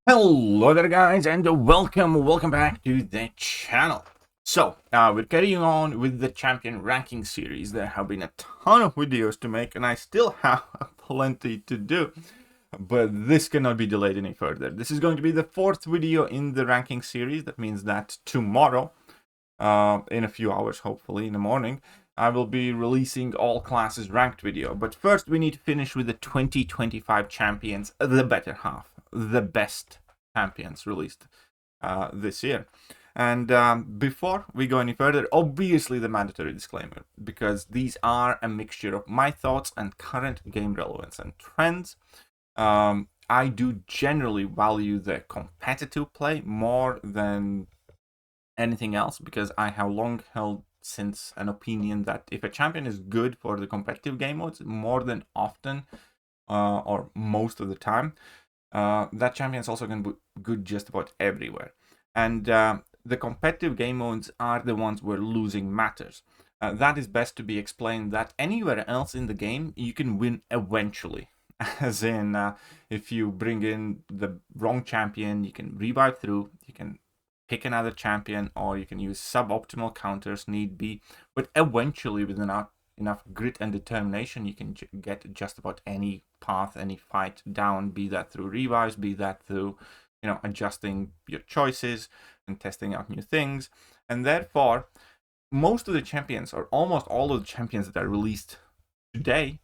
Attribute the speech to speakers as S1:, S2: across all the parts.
S1: Hello there guys, and welcome back to the channel. So, we're carrying on with the champion ranking series. There have been a ton of videos to make and I still have plenty to do, but this cannot be delayed any further. This is going to be the fourth video in the ranking series. That means that tomorrow, in a few hours, hopefully in the morning, I will be releasing all classes ranked video. But first we need to finish with the 2025 champions, the better half, the best champions released this year. And before we go any further, obviously the mandatory disclaimer, because these are a mixture of my thoughts and current game relevance and trends. I do generally value the competitive play more than anything else, because I have long held since an opinion that if a champion is good for the competitive game modes, more than often or most of the time, that champion is also going to be good just about everywhere. And the competitive game modes are the ones where losing matters. That is best to be explained that anywhere else in the game you can win eventually. As in, if you bring in the wrong champion, you can revive through, you can pick another champion, or you can use suboptimal counters need be, but eventually with enough grit and determination you can get just about any path, any fight down, be that through revives, be that through adjusting your choices and testing out new things. And therefore most of the champions, or almost all of the champions that are released today,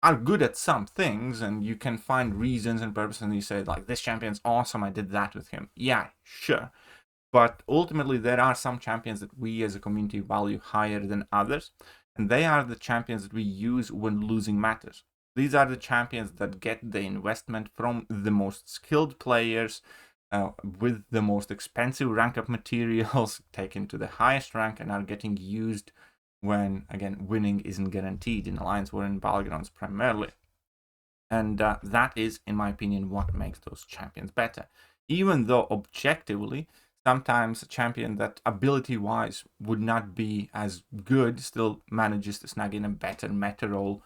S1: are good at some things, and you can find reasons and purposes, and you say like, this champion's awesome, I did that with him. Yeah, sure. But ultimately there are some champions that we as a community value higher than others, and they are the champions that we use when losing matters. These are the champions that get the investment from the most skilled players, with the most expensive rank up materials taken to the highest rank, and are getting used when, again, winning isn't guaranteed in Alliance War and Battlegrounds primarily. And that is, in my opinion, what makes those champions better. Even though objectively, sometimes a champion that ability-wise would not be as good still manages to snag in a better meta role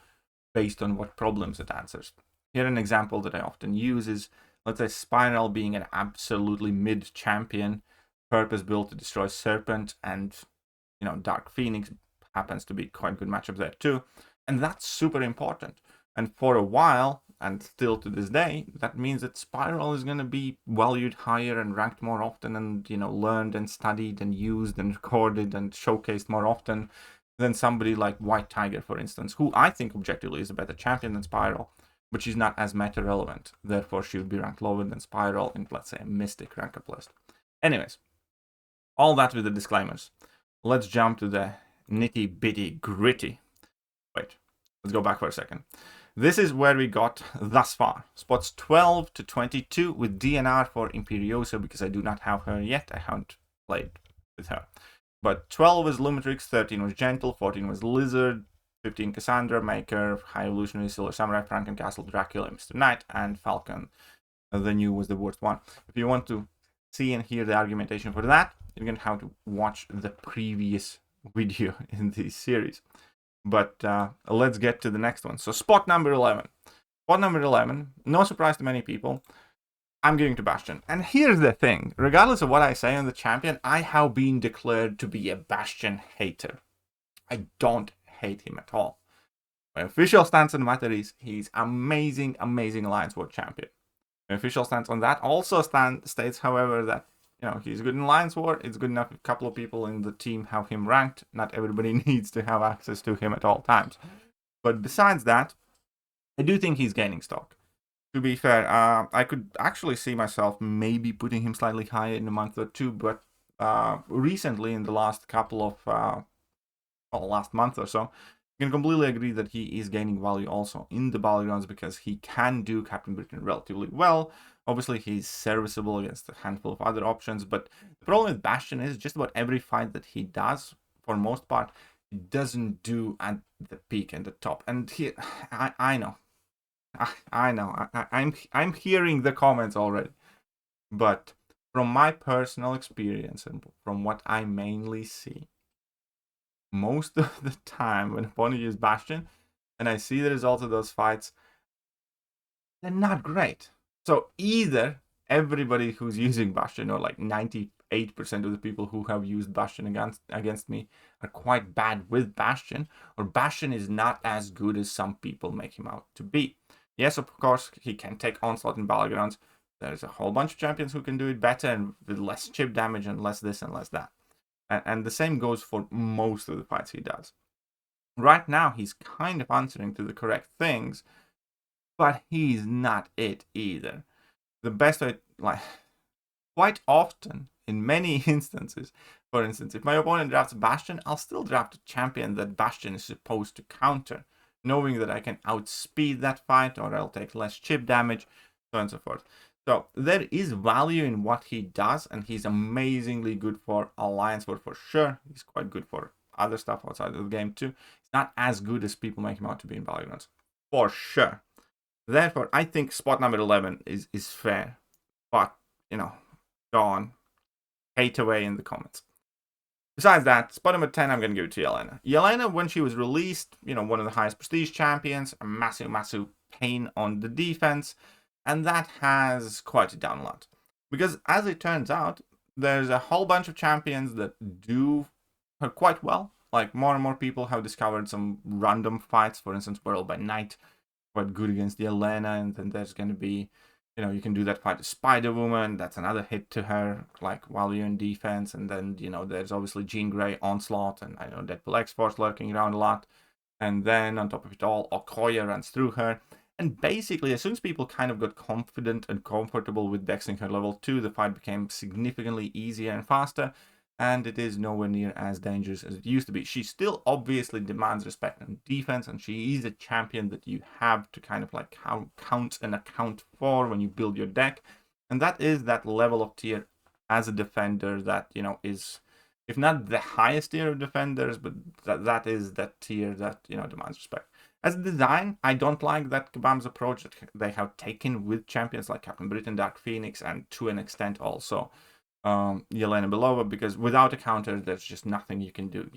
S1: based on what problems it answers. Here an example that I often use is, let's say, Spiral being an absolutely mid champion, purpose-built to destroy Serpent, and Dark Phoenix happens to be quite good matchup there too, and that's super important. And for a while, and still to this day, that means that Spiral is going to be valued higher and ranked more often, and learned and studied and used and recorded and showcased more often than somebody like White Tiger, for instance, who I think objectively is a better champion than Spiral, but she's not as meta relevant. Therefore, she would be ranked lower than Spiral in, let's say, a Mystic rank up list. Anyways, all that with the disclaimers. Let's jump to the nitty bitty gritty. Wait, let's go back for a second. This is where we got thus far. Spots 12 to 22 with DNR for Imperiosa, because I do not have her yet. I haven't played with her. But 12 was Lumitrix, 13 was Gentle, 14 was Lizard, 15 Cassandra, Maker, High Evolutionary, Silver Samurai, Frankencastle, Dracula, Mr. Knight, and Falcon. The new was the worst one. If you want to see and hear the argumentation for that, you're going to have to watch the previous video in this series. But let's get to the next one. So spot number 11. Spot number 11, no surprise to many people, I'm giving to Bastion. And here's the thing, regardless of what I say on the champion, I have been declared to be a Bastion hater. I don't hate him at all. My official stance on the matter is he's amazing, amazing Alliance War champion. My official stance on that also states, however, that he's good in Alliance War. It's good enough if a couple of people in the team have him ranked. Not everybody needs to have access to him at all times. But besides that, I do think he's gaining stock. To be fair, I could actually see myself maybe putting him slightly higher in a month or two, but recently, in the last couple of, last month or so, you can completely agree that he is gaining value also in the Battlegrounds, because he can do Captain Britain relatively well. Obviously, he's serviceable against a handful of other options, but the problem with Bastion is just about every fight that he does, for most part, he doesn't do at the peak and the top. And I know. I'm hearing the comments already. But from my personal experience and from what I mainly see, most of the time when opponent uses Bastion, and I see the results of those fights, they're not great. So either everybody who's using Bastion, or like 98% of the people who have used Bastion against me, are quite bad with Bastion, or Bastion is not as good as some people make him out to be. Yes, of course, he can take Onslaught in Battlegrounds. There's a whole bunch of champions who can do it better and with less chip damage and less this and less that. And the same goes for most of the fights he does. Right now, he's kind of answering to the correct things, but he's not it either. The best way, like, quite often, in many instances, for instance, if my opponent drafts Bastion, I'll still draft a champion that Bastion is supposed to counter, knowing that I can outspeed that fight, or I'll take less chip damage, so on and so forth. So there is value in what he does, and he's amazingly good for Alliance War for sure. He's quite good for other stuff outside of the game too. He's not as good as people make him out to be in Battlegrounds, for sure. Therefore, I think spot number 11 is fair. But, you know, go on. Hate away in the comments. Besides that, spot number 10, I'm going to give it to Yelena. Yelena, when she was released, you know, one of the highest prestige champions, a massive, massive pain on the defense, and that has quieted down a lot. Because as it turns out, there's a whole bunch of champions that do her quite well. Like, more and more people have discovered some random fights. For instance, World by Night, quite good against Yelena, and then there's going to be, you know, you can do that fight to Spider-Woman. That's another hit to her, like, while you're in defense. And then, you know, there's obviously Jean Grey, Onslaught, and I know Deadpool X-Force lurking around a lot. And then, on top of it all, Okoye runs through her. And basically, as soon as people kind of got confident and comfortable with dexing her level 2, the fight became significantly easier and faster. And it is nowhere near as dangerous as it used to be. She still obviously demands respect and defense, and she is a champion that you have to kind of like count and account for when you build your deck. And that is that level of tier as a defender that, you know, is, if not the highest tier of defenders, but that is that tier that, you know, demands respect. As a design, I don't like that Kabam's approach that they have taken with champions like Captain Britain, Dark Phoenix, and to an extent also Yelena Belova, because without a counter, there's just nothing you can do.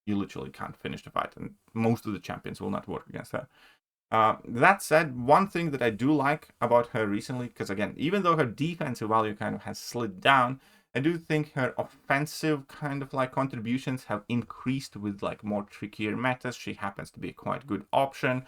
S1: You literally can't finish the fight, and most of the champions will not work against her. That said, one thing that I do like about her recently, because again, even though her defensive value kind of has slid down, I do think her offensive kind of like contributions have increased with like more trickier metas. She happens to be a quite good option.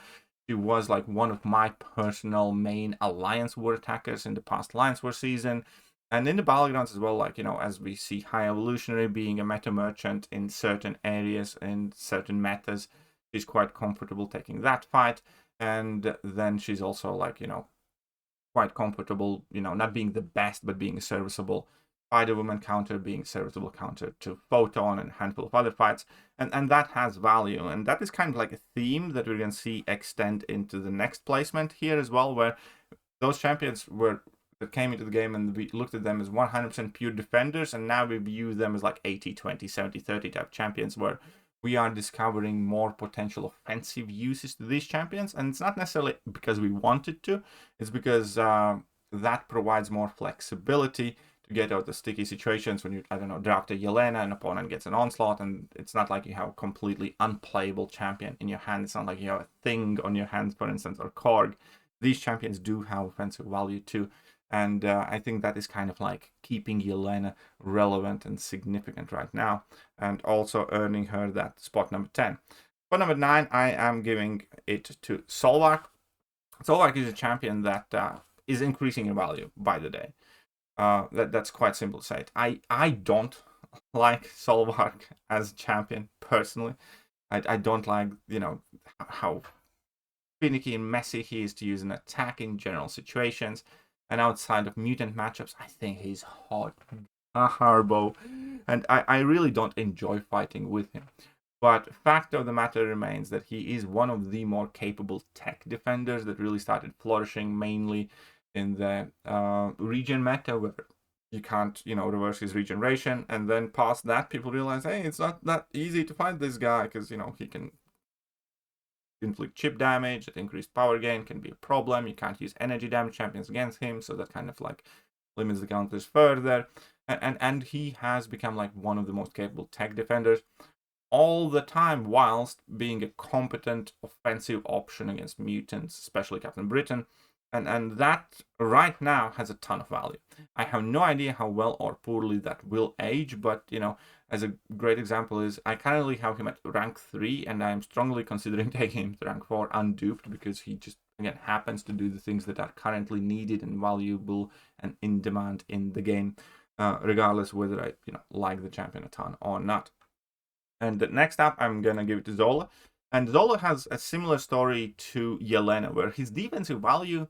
S1: She was like one of my personal main Alliance War attackers in the past Alliance War season. And in the Battlegrounds as well, like, you know, as we see High Evolutionary being a meta merchant in certain areas, in certain metas, she's quite comfortable taking that fight. And then she's also, like, you know, quite comfortable, you know, not being the best, but being a serviceable Spider-Woman counter, being a serviceable counter to Photon and a handful of other fights. And that has value. And that is kind of like a theme that we're going to see extend into the next placement here as well, where those champions that came into the game and we looked at them as 100% pure defenders, and now we view them as like 80-20, 70-30 type champions, where we are discovering more potential offensive uses to these champions. And it's not necessarily because we wanted to, it's because that provides more flexibility to get out of sticky situations when you, I don't know, draft a Yelena, an opponent gets an Onslaught, and it's not like you have a completely unplayable champion in your hand. It's not like you have a Thing on your hands, for instance, or Korg. These champions do have offensive value too. And I think that is kind of like keeping Yelena relevant and significant right now, and also earning her that spot number 10. Spot number 9, I am giving it to Solvarch. Solvarch is a champion that is increasing in value by the day. That's quite simple to say it. I don't like Solvarch as a champion, personally. I don't like, you know, how finicky and messy he is to use an attack in general situations. And outside of mutant matchups, I think he's hot. Harbo. And I really don't enjoy fighting with him. But fact of the matter remains that he is one of the more capable tech defenders that really started flourishing mainly in the regen meta, where you can't, you know, reverse his regeneration. And then past that, people realize, hey, it's not that easy to fight this guy, because, you know, he can inflict chip damage, that increased power gain can be a problem. You can't use energy damage champions against him, so that kind of like limits the counters further. And he has become like one of the most capable tech defenders all the time, whilst being a competent offensive option against mutants, especially Captain Britain. And that right now has a ton of value. I have no idea how well or poorly that will age, but as a great example is I currently have him at rank 3, and I'm strongly considering taking him to rank 4 unduped, because he just again happens to do the things that are currently needed and valuable and in demand in the game, regardless whether I like the champion a ton or not. And next up, I'm gonna give it to Zola. And Zola has a similar story to Yelena, where his defensive value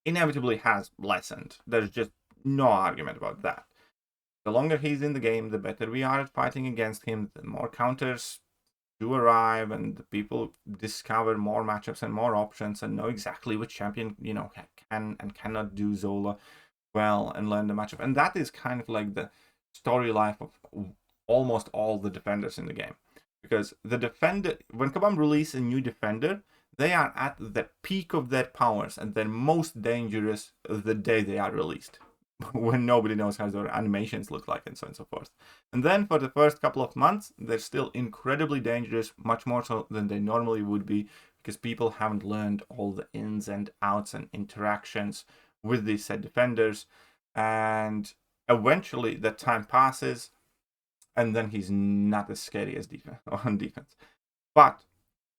S1: inevitably has lessened. There's just no argument about that. The longer he's in the game, the better we are at fighting against him, the more counters do arrive, and the people discover more matchups and more options and know exactly which champion, can and cannot do Zola well and learn the matchup. And that is kind of like the story life of almost all the defenders in the game. Because the defender, when Kabam release a new defender, they are at the peak of their powers and they're most dangerous the day they are released, when nobody knows how their animations look like and so on and so forth. And then for the first couple of months, they're still incredibly dangerous, much more so than they normally would be, because people haven't learned all the ins and outs and interactions with these said defenders. And eventually the time passes, and then he's not as scary as on defense. But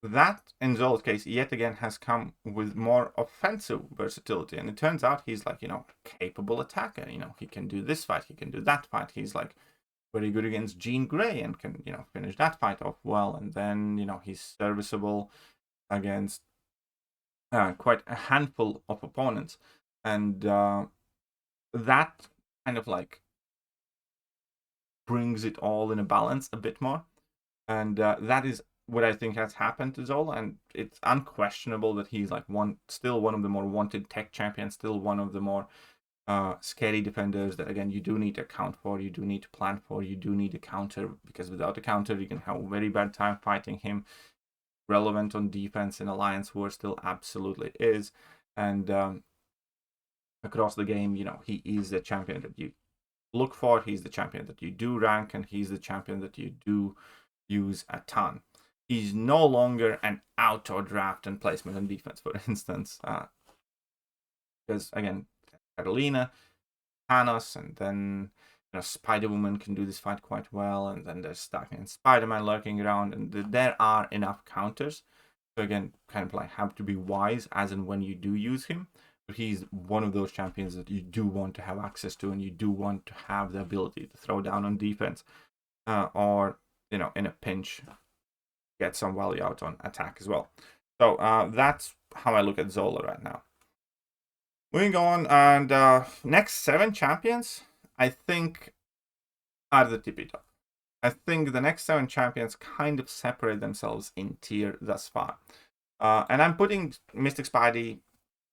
S1: that, in Zola's case, yet again has come with more offensive versatility. And it turns out he's like, capable attacker. He can do this fight, he can do that fight. He's like very good against Jean Grey and can, finish that fight off well. And then, he's serviceable against quite a handful of opponents. And that kind of like brings it all in a balance a bit more. And that is what I think has happened to Zola, and it's unquestionable that he's like still one of the more wanted tech champions, still one of the more scary defenders that, again, you do need to account for, you do need to plan for, you do need a counter, because without a counter you can have a very bad time fighting him. Relevant on defense in Alliance War still absolutely is, and across the game, he is the champion that you look for, he's the champion that you do rank, and he's the champion that you do use a ton. He's no longer an auto draft and placement on defense, for instance, because again, Karolina, Thanos, and then Spider-Woman can do this fight quite well, and then there's Stark and Spider-Man lurking around, and there are enough counters. So again, kind of like have to be wise as and when you do use him. But he's one of those champions that you do want to have access to, and you do want to have the ability to throw down on defense, or in a pinch, get some value out on attack as well. So that's how I look at Zola right now. Moving on, and next 7 champions, I think, are the tippy top. I think the next 7 champions kind of separate themselves in tier thus far. And I'm putting Mystic Spidey,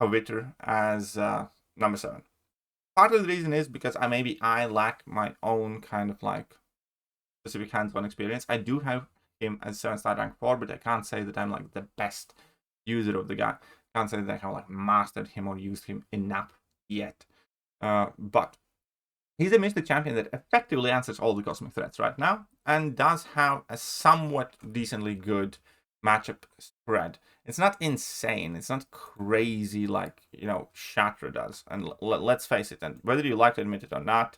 S1: Pavitr as number 7. Part of the reason is because I lack my own kind of like specific hands-on experience. I do have him as 7-star rank 4, but I can't say that I'm like the best user of the guy. I can't say that I have like mastered him or used him enough yet. But he's a Mystic champion that effectively answers all the cosmic threats right now, and does have a somewhat decently good matchup spread. It's not insane, it's not crazy like Shatter does. And let's face it, and whether you like to admit it or not,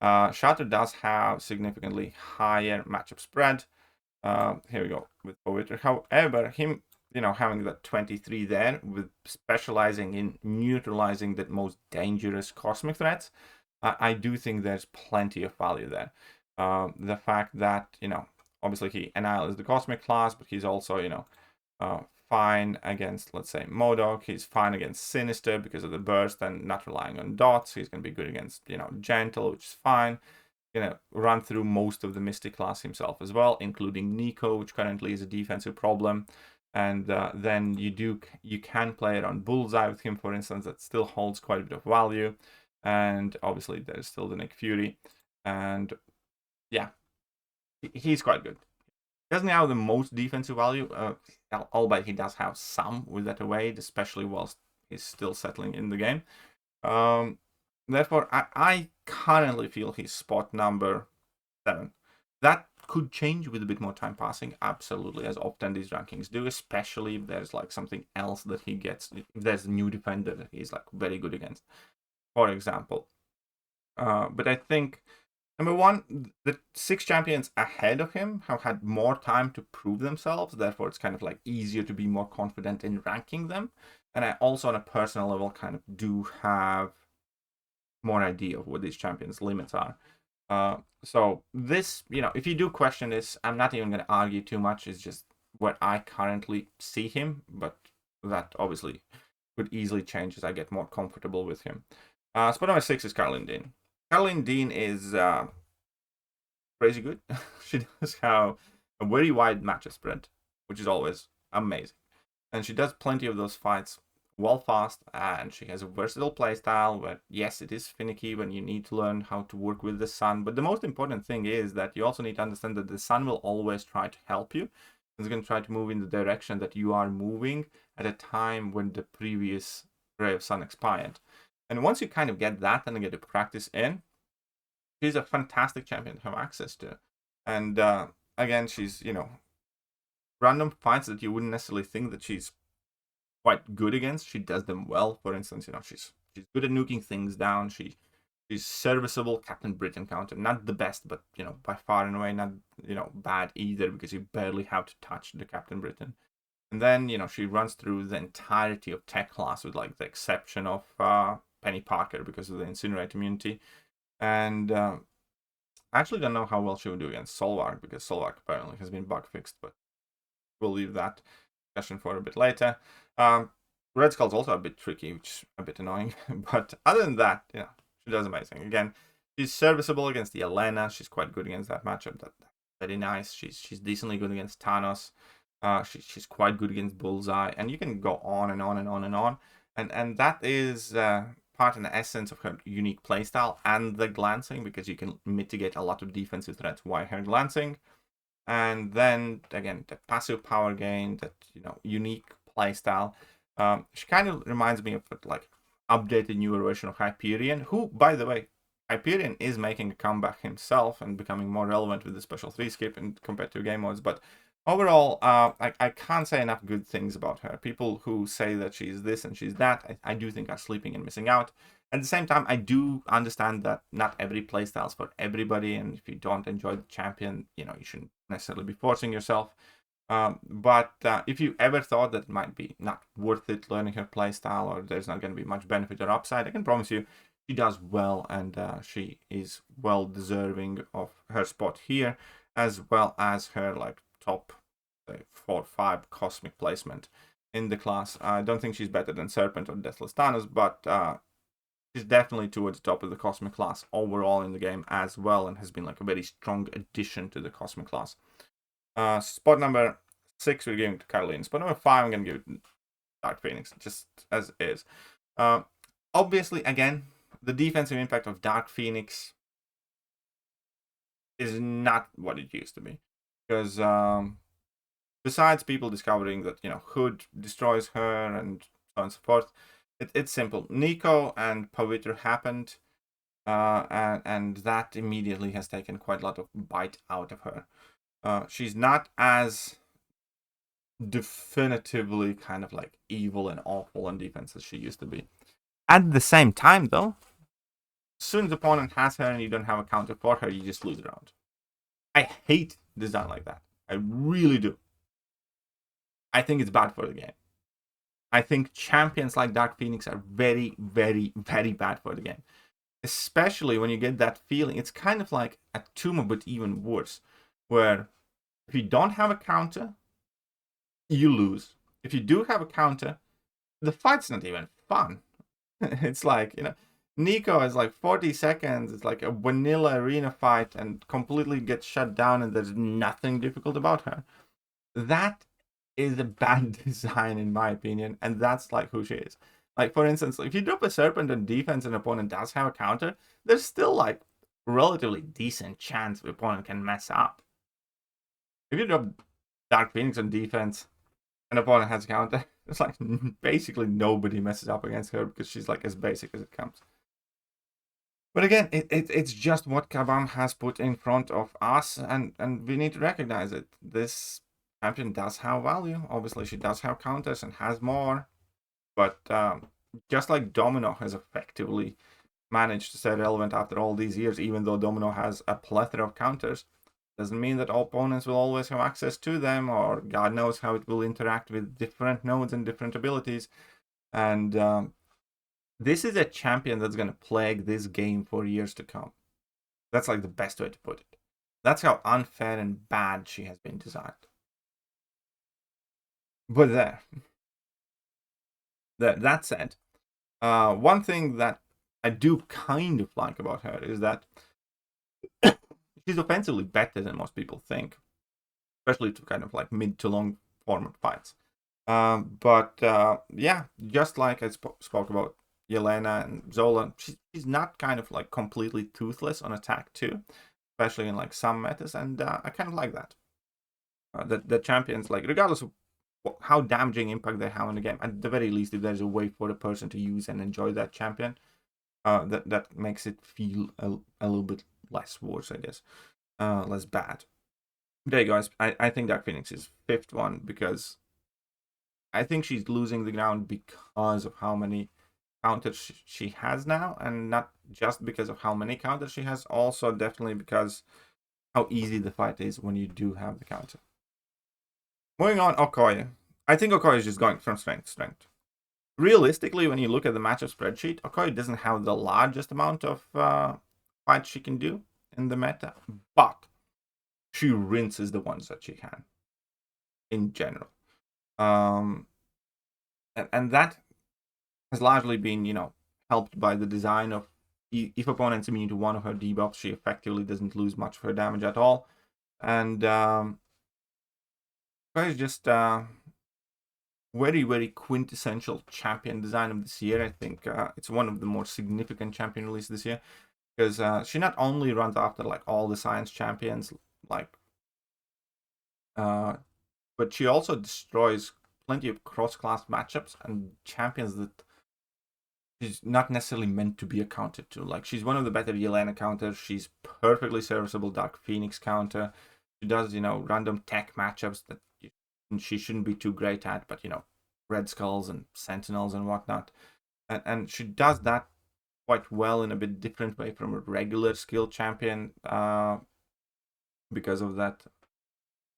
S1: Shatter does have significantly higher matchup spread. Here we go with Pavitr. However, him having that 23 there, with specializing in neutralizing the most dangerous cosmic threats, I do think there's plenty of value there. The fact that obviously he annihilates the cosmic class, but he's also fine against, let's say, MODOK. He's fine against Sinister because of the burst and not relying on dots. He's going to be good against Gentle, which is fine. Run through most of the Mystic class himself as well, including Nico, which currently is a defensive problem. And then you can play it on Bullseye with him, for instance. That still holds quite a bit of value. And obviously there's still the Nick Fury, and yeah, he's quite good. He doesn't have the most defensive value, albeit he does have some with that evade, especially whilst he's still settling in the game. Therefore, I currently feel he's spot number 7. That could change with a bit more time passing, absolutely, as often these rankings do, especially if there's like something else that he gets, if there's a new defender that he's like very good against, for example. But I think, number one, the 6 champions ahead of him have had more time to prove themselves, therefore it's kind of like easier to be more confident in ranking them. And I also, on a personal level, kind of do have more idea of what these champions' limits are. So this, if you do question this, I'm not even going to argue too much. It's just what I currently see him, but that obviously could easily change as I get more comfortable with him. Spot number 6 is Karolina Dean. Karolina Dean is crazy good. She does have a very wide matchup spread, which is always amazing. And she does plenty of those fights well fast, and she has a versatile playstyle where, yes, it is finicky when you need to learn how to work with the sun, but the most important thing is that you also need to understand that the sun will always try to help you. It's going to try to move in the direction that you are moving at a time when the previous ray of sun expired. And once you kind of get that and get the practice in, she's a fantastic champion to have access to. And again, she's, random fights that you wouldn't necessarily think that she's quite good against, she does them well. For instance, she's good at nuking things down. She's serviceable Captain Britain counter, not the best, but by far and away not bad either, because you barely have to touch the Captain Britain. And then she runs through the entirety of tech class with like the exception of Penny Parker because of the incinerate immunity. And I actually don't know how well she would do against Solvarch, because Solvarch apparently has been bug fixed, but we'll leave that discussion for a bit later. Red Skull's also a bit tricky, which is a bit annoying. But other than that, she does amazing. Again, she's serviceable against the Yelena. She's quite good against that matchup. That's very nice. She's decently good against Thanos. She's quite good against Bullseye. And you can go on and on and on and on. And that is part and essence of her unique playstyle and the glancing, because you can mitigate a lot of defensive threats while her glancing. And then, again, the passive power gain, that, unique playstyle. She kind of reminds me of like updated newer version of Hyperion, who, by the way, Hyperion is making a comeback himself and becoming more relevant with the special 3 skip and compared to game modes. But overall, I can't say enough good things about her. People who say that she's this and she's that, I do think are sleeping and missing out. At the same time, I do understand that not every playstyle is for everybody, and if you don't enjoy the champion, you shouldn't necessarily be forcing yourself. But if you ever thought that it might be not worth it learning her playstyle, or there's not going to be much benefit or upside, I can promise you she does well, and she is well deserving of her spot here, as well as her like top 4 or 5 cosmic placement in the class. I don't think she's better than Serpent or Deathless Thanos, but she's definitely towards the top of the cosmic class overall in the game as well, and has been like a very strong addition to the cosmic class. Spot number 6 we're giving to Karolina. Spot number 5 I'm going to give it Dark Phoenix, just as is. Obviously, again, the defensive impact of Dark Phoenix is not what it used to be. Because besides people discovering that, Hood destroys her and so on and so forth, it's simple. Nico and Pavitr happened, and that immediately has taken quite a lot of bite out of her. She's not as definitively kind of like evil and awful on defense as she used to be. At the same time, though, as soon as the opponent has her and you don't have a counter for her, you just lose the round. I hate design like that. I really do. I think it's bad for the game. I think champions like Dark Phoenix are very, very, very bad for the game. Especially when you get that feeling. It's kind of like a Tuma, but even worse. Where if you don't have a counter, you lose. If you do have a counter, the fight's not even fun. It's like, Nico is like 40 seconds. It's like a vanilla arena fight and completely gets shut down, and there's nothing difficult about her. That is a bad design, in my opinion, and that's like who she is. Like, for instance, if you drop a Serpent on defense and an opponent does have a counter, there's still like relatively decent chance the opponent can mess up. If you drop Dark Phoenix on defense and the opponent has a counter, it's like basically nobody messes up against her, because she's like as basic as it comes. But again, it's just what Kabam has put in front of us, and we need to recognize it. This champion does have value. Obviously, she does have counters and has more. But just like Domino has effectively managed to stay relevant after all these years, even though Domino has a plethora of counters, doesn't mean that all opponents will always have access to them, or God knows how it will interact with different nodes and different abilities. And this is a champion that's going to plague this game for years to come. That's like the best way to put it. That's how unfair and bad she has been designed. But that said, one thing that I do kind of like about her is that she's offensively better than most people think, especially to kind of like mid to long format fights. Yeah, just like I spoke about Yelena and Zola, she's not kind of like completely toothless on attack too, especially in like some metas, and I kind of like that. The champions, like regardless of how damaging impact they have in the game, at the very least, if there's a way for the person to use and enjoy that champion, that makes it feel a little bit less worse, I guess, less bad. There you guys, I think Dark Phoenix is 5th one because I think she's losing the ground because of how many counters she has now, and not just because of how many counters she has, also definitely because how easy the fight is when you do have the counter. Moving on, Okoye. I think Okoye is just going from strength to strength. Realistically, when you look at the matchup spreadsheet, Okoye doesn't have the largest amount of fights she can do in the meta, but she rinses the ones that she can in general. And that has largely been, helped by the design of if opponents immune to one of her debuffs, she effectively doesn't lose much of her damage at all. And it's just very, very quintessential champion design of this year. I think it's one of the more significant champion releases this year, because she not only runs after like all the science champions, like, but she also destroys plenty of cross-class matchups and champions that she's not necessarily meant to be accounted to. Like, she's one of the better Yelena counters. She's perfectly serviceable Dark Phoenix counter. She does, random tech matchups that she shouldn't be too great at, but, Red Skulls and Sentinels and whatnot. And she does that quite well in a bit different way from a regular skill champion, because of that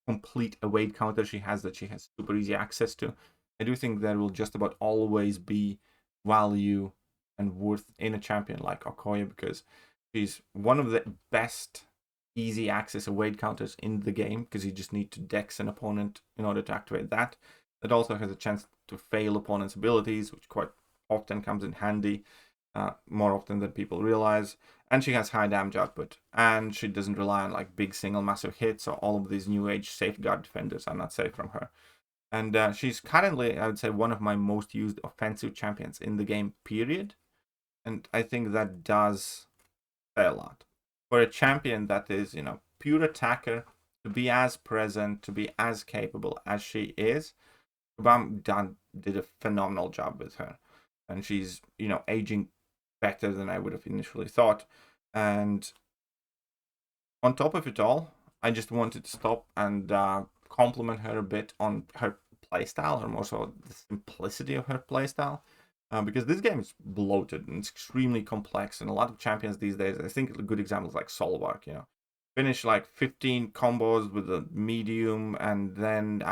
S1: complete evade counter she has that she has super easy access to. I do think there will just about always be value and worth in a champion like Okoye, because she's one of the best easy access evade counters in the game, because you just need to dex an opponent in order to activate that. It also has a chance to fail opponents' abilities, which quite often comes in handy, more often than people realize. And she has high damage output, and she doesn't rely on like big single massive hits, or all of these new age safeguard defenders are not safe from her. And she's currently, I would say, one of my most used offensive champions in the game, period. And I think that does say a lot. For a champion that is, pure attacker, to be as present, to be as capable as she is, Kabam did a phenomenal job with her. And she's, aging better than I would have initially thought. And on top of it all, I just wanted to stop and compliment her a bit on her playstyle, or more so the simplicity of her playstyle, because this game is bloated and it's extremely complex, and a lot of champions these days, I think a good example is like Solvarch, finish like 15 combos with a medium, and then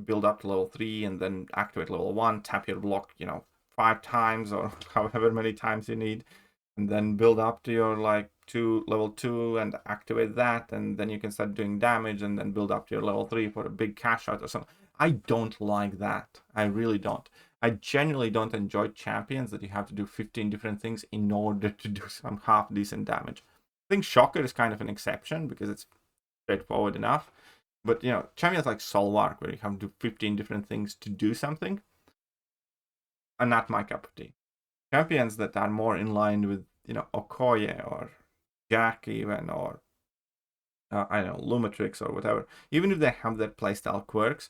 S1: build up to level 3, and then activate level 1, tap your block, 5 times or however many times you need, and then build up to your level 2 and activate that, and then you can start doing damage, and then build up to your level 3 for a big cash out or something. I don't like that. I really don't. I genuinely don't enjoy champions that you have to do 15 different things in order to do some half decent damage. I think Shocker is kind of an exception because it's straightforward enough. But, champions like Solvarch, where you have to do 15 different things to do something, are not my cup of tea. Champions that are more in line with, Okoye or Jack even, or I don't know, Lumatrix or whatever, even if they have their playstyle quirks,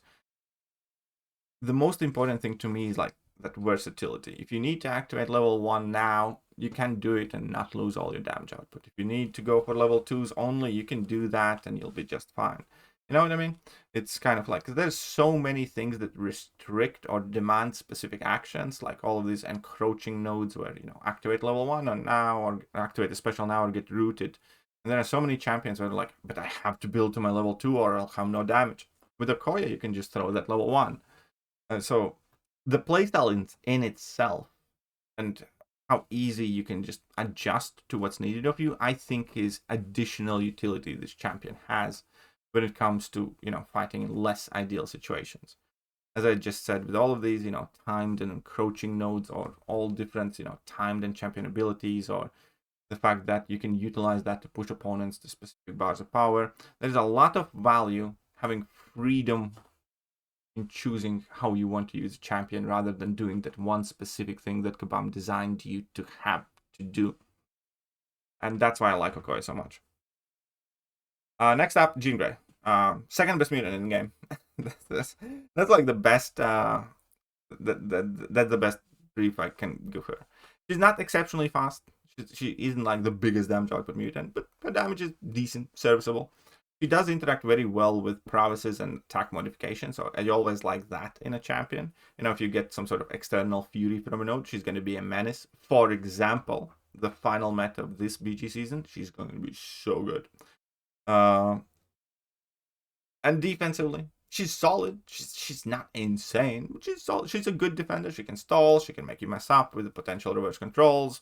S1: the most important thing to me is like that versatility. If you need to activate level 1 now, you can do it and not lose all your damage output. If you need to go for level 2s only, you can do that and you'll be just fine. You know what I mean? It's kind of like, there's so many things that restrict or demand specific actions, like all of these encroaching nodes where, you know, activate level 1 or now, or activate a special now, or get rooted. And there are so many champions where they're like, but I have to build to my level 2 or I'll have no damage. With Okoye, you can just throw that level 1. So the playstyle in itself and how easy you can just adjust to what's needed of you, I think is additional utility this champion has when it comes to, you know, fighting in less ideal situations. As I just said, with all of these, you know, timed and encroaching nodes, or all different, you know, timed and champion abilities, or the fact that you can utilize that to push opponents to specific bars of power, there's a lot of value having freedom in choosing how you want to use a champion rather than doing that one specific thing that Kabam designed you to have to do. And that's why I like Okoye so much. Next up, Jean Grey. Second best mutant in the game. that's like the best. That's the best brief I can give her. She's not exceptionally fast. She isn't like the biggest damage output mutant, but her damage is decent, serviceable. She does interact very well with prowesses and attack modifications, so I always like that in a champion. You know, if you get some sort of external fury from a node, she's going to be a menace. For example, the final meta of this BG season, she's going to be so good. And defensively, she's solid. She's not insane, but she's solid. She's a good defender. She can stall. She can make you mess up with the potential reverse controls.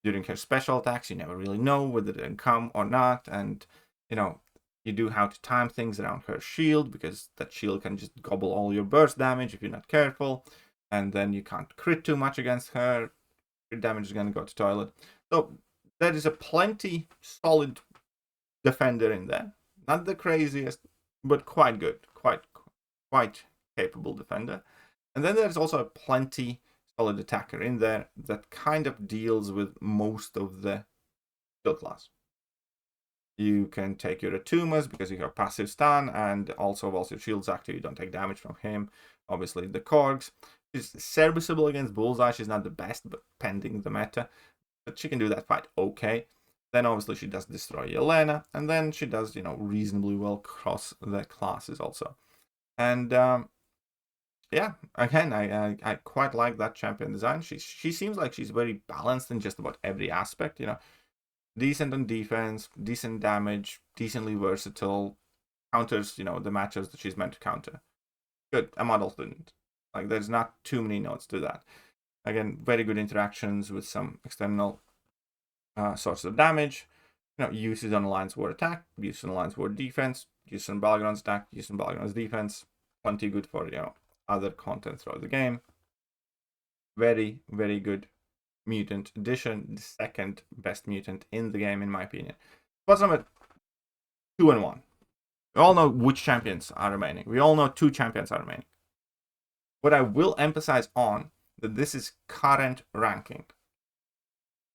S1: During her special attacks, you never really know whether they come or not. And, you know, you do have to time things around her shield, because that shield can just gobble all your burst damage if you're not careful. And then you can't crit too much against her. Crit damage is going to go to toilet. So there is a plenty solid defender in there. Not the craziest, but quite good. Quite capable defender. And then there's also a plenty solid attacker in there that kind of deals with most of the skill class. You can take your Atumas because you have passive stun, and also whilst your shield's active, you don't take damage from him. Obviously, the Korgs. She's serviceable against Bullseye. She's not the best, but pending the meta. But she can do that fight okay. Then obviously she does destroy Yelena, and then she does, you know, reasonably well across the classes also. And yeah, again, I quite like that champion design. She seems like she's very balanced in just about every aspect, you know. Decent on defense, decent damage, decently versatile, counters, you know, the matchups that she's meant to counter. Good, a model student. Like, there's not too many notes to that. Again, very good interactions with some external sources of damage. You know, uses on Alliance War attack, uses on Alliance War defense, uses on Balagron's attack, uses on Balagron's defense. Plenty good for, you know, other content throughout the game. Very, very good mutant addition. The second best mutant in the game, in my opinion. What's number 2 and 1? We all know which champions are remaining. We all know 2 champions are remaining. What I will emphasize on, that this is current ranking,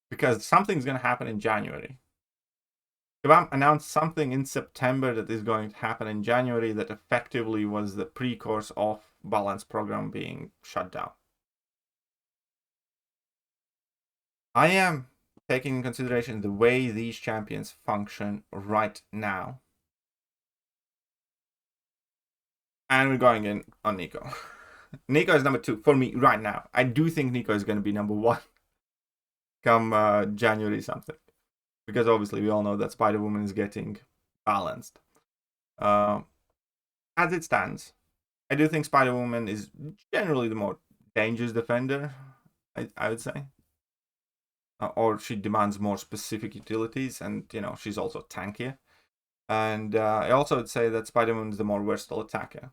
S1: because something's going to happen in January. Kabam announced something in September that is going to happen in January that effectively was the precursor of Balance program being shut down. I am taking in consideration the way these champions function right now. And we're going in on Nico. Nico is number 2 for me right now. I do think Nico is going to be number 1 come January something. Because obviously we all know that Spider-Woman is getting balanced. As it stands, I do think Spider-Woman is generally the more dangerous defender, I would say. Or she demands more specific utilities, and, you know, she's also tankier. And I also would say that Spider-Woman is the more versatile attacker.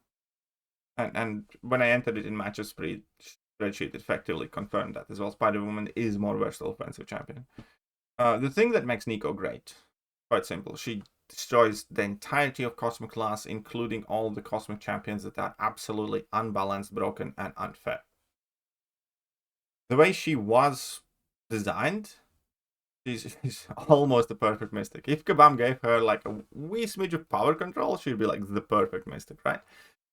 S1: And when I entered it in matches spreadsheet, effectively confirmed that as well. Spider-Woman is more versatile offensive champion. The thing that makes Nico great, quite simple. She destroys the entirety of Cosmic class, including all the Cosmic champions that are absolutely unbalanced, broken, and unfair. The way she was designed, she's almost the perfect Mystic. If Kabam gave her like a wee smidge of power control, she'd be like the perfect Mystic, right?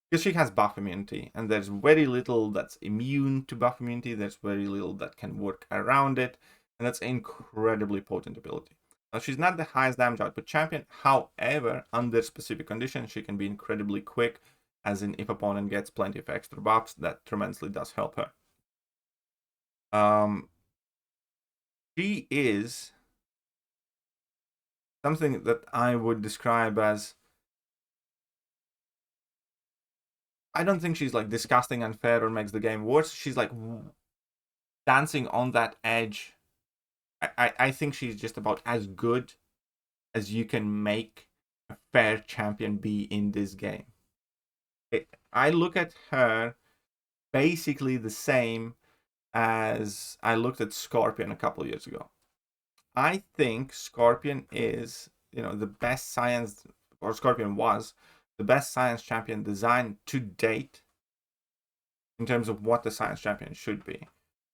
S1: because she has buff immunity, and there's very little that's immune to buff immunity. There's very little that can work around it, and that's an incredibly potent ability. Now, she's not the highest damage output champion. However, under specific conditions, she can be incredibly quick, as in if opponent gets plenty of extra buffs, that tremendously does help her. She is something that I would describe as, I don't think she's like disgusting, unfair, or makes the game worse. She's like dancing on that edge. I think she's just about as good as you can make a fair champion be in this game. I look at her basically the same as I looked at Scorpion a couple years ago. I think Scorpion is, the best science, or Scorpion was the best science champion designed to date in terms of what the science champion should be,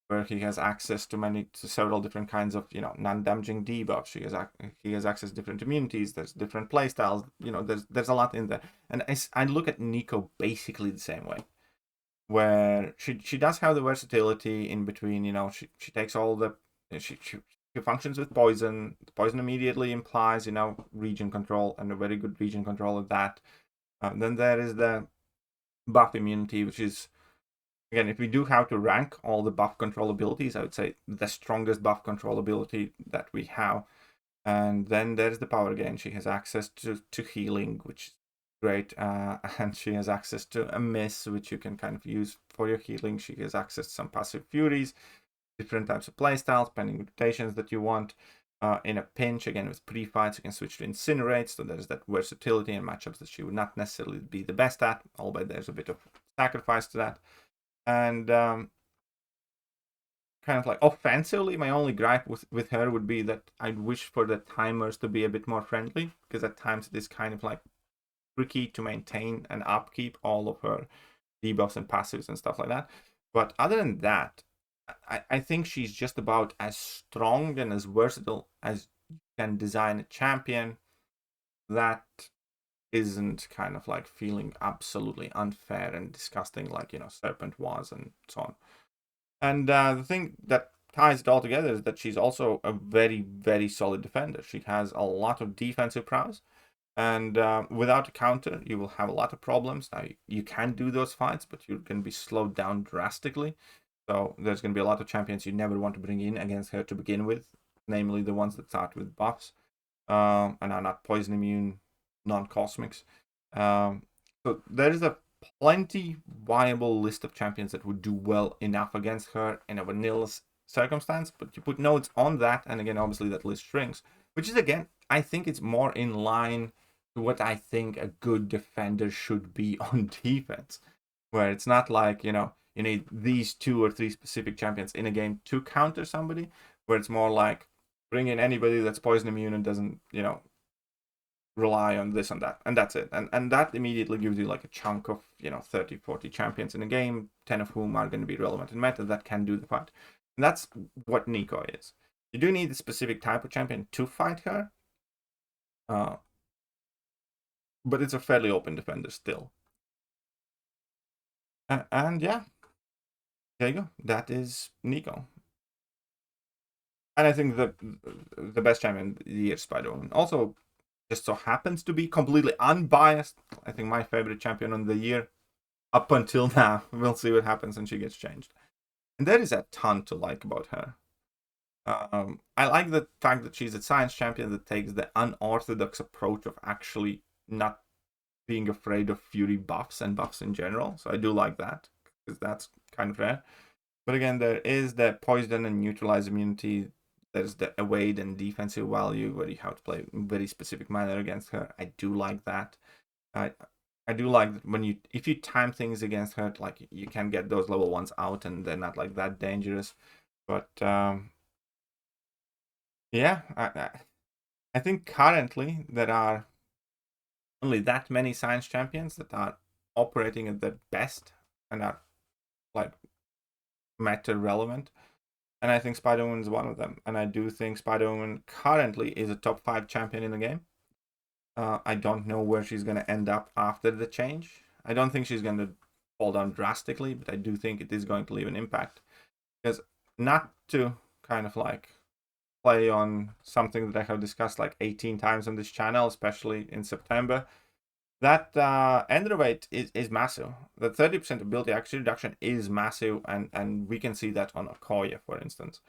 S1: where he has access to several different kinds of, non-damaging debuffs. He has access to different immunities. There's different playstyles. There's a lot in there. And I look at Nico basically the same way, where she does have the versatility in between. She takes all the she functions with poison. Poison immediately implies region control, and a very good region control at that. Then there is the buff immunity, which is, again, if we do have to rank all the buff control abilities, I would say the strongest buff control ability that we have. And then there's the power gain. She has access to healing, which is great. And she has access to a miss, which you can kind of use for your healing. She has access to some passive furies, different types of playstyles, depending on rotations that you want. In a pinch, again, with pre-fights, you can switch to Incinerate, so there's that versatility in matchups that she would not necessarily be the best at, albeit there's a bit of sacrifice to that. And kind of like offensively, my only gripe with her would be that I'd wish for the timers to be a bit more friendly, because at times it is kind of like tricky to maintain and upkeep all of her debuffs and passives and stuff like that. But other than that, I think she's just about as strong and as versatile as you can design a champion that isn't kind of like feeling absolutely unfair and disgusting like, Serpent was and so on. And the thing that ties it all together is that she's also a very, very solid defender. She has a lot of defensive prowess, and without a counter, you will have a lot of problems. Now, you can do those fights, but you're going to be slowed down drastically. So there's going to be a lot of champions you never want to bring in against her to begin with, namely the ones that start with buffs and are not poison immune, non-cosmics. So there is a plenty viable list of champions that would do well enough against her in a vanilla circumstance, but you put nodes on that, and again, obviously that list shrinks, which is, again, I think it's more in line to what I think a good defender should be on defense, where it's not like, you need these 2 or 3 specific champions in a game to counter somebody, where it's more like bring in anybody that's poison immune and doesn't, rely on this and that, and that's it. And that immediately gives you like a chunk of, 30, 40 champions in a game, 10 of whom are going to be relevant in meta that can do the fight. And that's what Nico is. You do need a specific type of champion to fight her, but it's a fairly open defender still. And yeah, there you go. That is Nico. And I think the best champion of the year, Spider-Woman. Also, just so happens to be completely unbiased, I think my favorite champion of the year up until now. We'll see what happens when she gets changed. And there is a ton to like about her. I like the fact that she's a science champion that takes the unorthodox approach of actually not being afraid of fury buffs and buffs in general. So I do like that, because that's kind of rare. But again, there is the poison and neutralize immunity. There's the evade and defensive value, where you have to play in very specific manner against her. I do like that. I do like that if you time things against her, like you can get those level 1s out and they're not like that dangerous. But yeah, I think currently there are only that many science champions that are operating at their best and are like meta relevant. And I think Spider-Woman is one of them. And I do think Spider-Woman currently is a top 5 champion in the game. I don't know where she's going to end up after the change. I don't think she's going to fall down drastically, but I do think it is going to leave an impact. Because not to kind of like play on something that I have discussed like 18 times on this channel, especially in September, that ender rate is massive. The 30% ability accuracy reduction is massive, and we can see that on Okoye, for instance.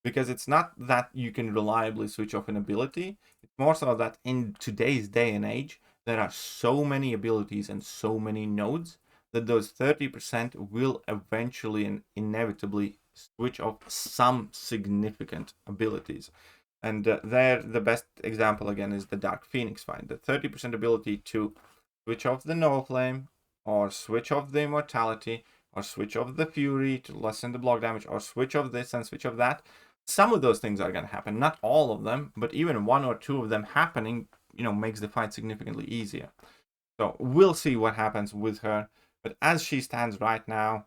S1: Because it's not that you can reliably switch off an ability, it's more so that in today's day and age, there are so many abilities and so many nodes that those 30% will eventually and inevitably switch off some significant abilities. And there, the best example again is the Dark Phoenix find. The 30% ability to switch off the No Flame, or switch off the Immortality, or switch off the Fury to lessen the block damage, or switch off this and switch off that. Some of those things are going to happen, not all of them, but even one or two of them happening, makes the fight significantly easier. So we'll see what happens with her. But as she stands right now,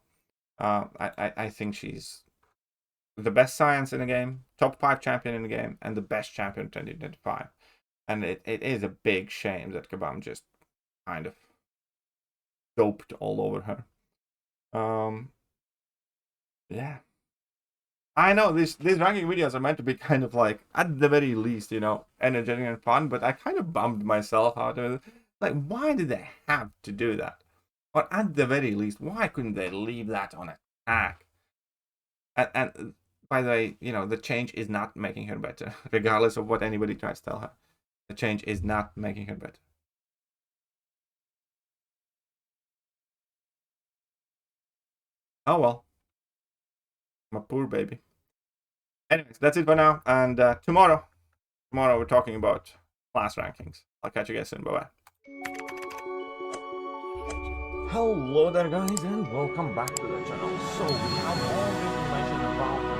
S1: I think she's the best science in the game, top 5 champion in the game, and the best champion in 2025. And it is a big shame that Kabam just kind of doped all over her. Yeah. I know these ranking videos are meant to be kind of like, at the very least, energetic and fun, but I kind of bummed myself out of it. Like, why did they have to do that? Or at the very least, why couldn't they leave that on attack? And by the way, the change is not making her better, regardless of what anybody tries to tell her. The change is not making her better. Oh well. My poor baby. Anyways, that's it for now. And tomorrow we're talking about class rankings. I'll catch you guys soon. Bye-bye. Hello there, guys, and welcome back to the channel. So we have all the information about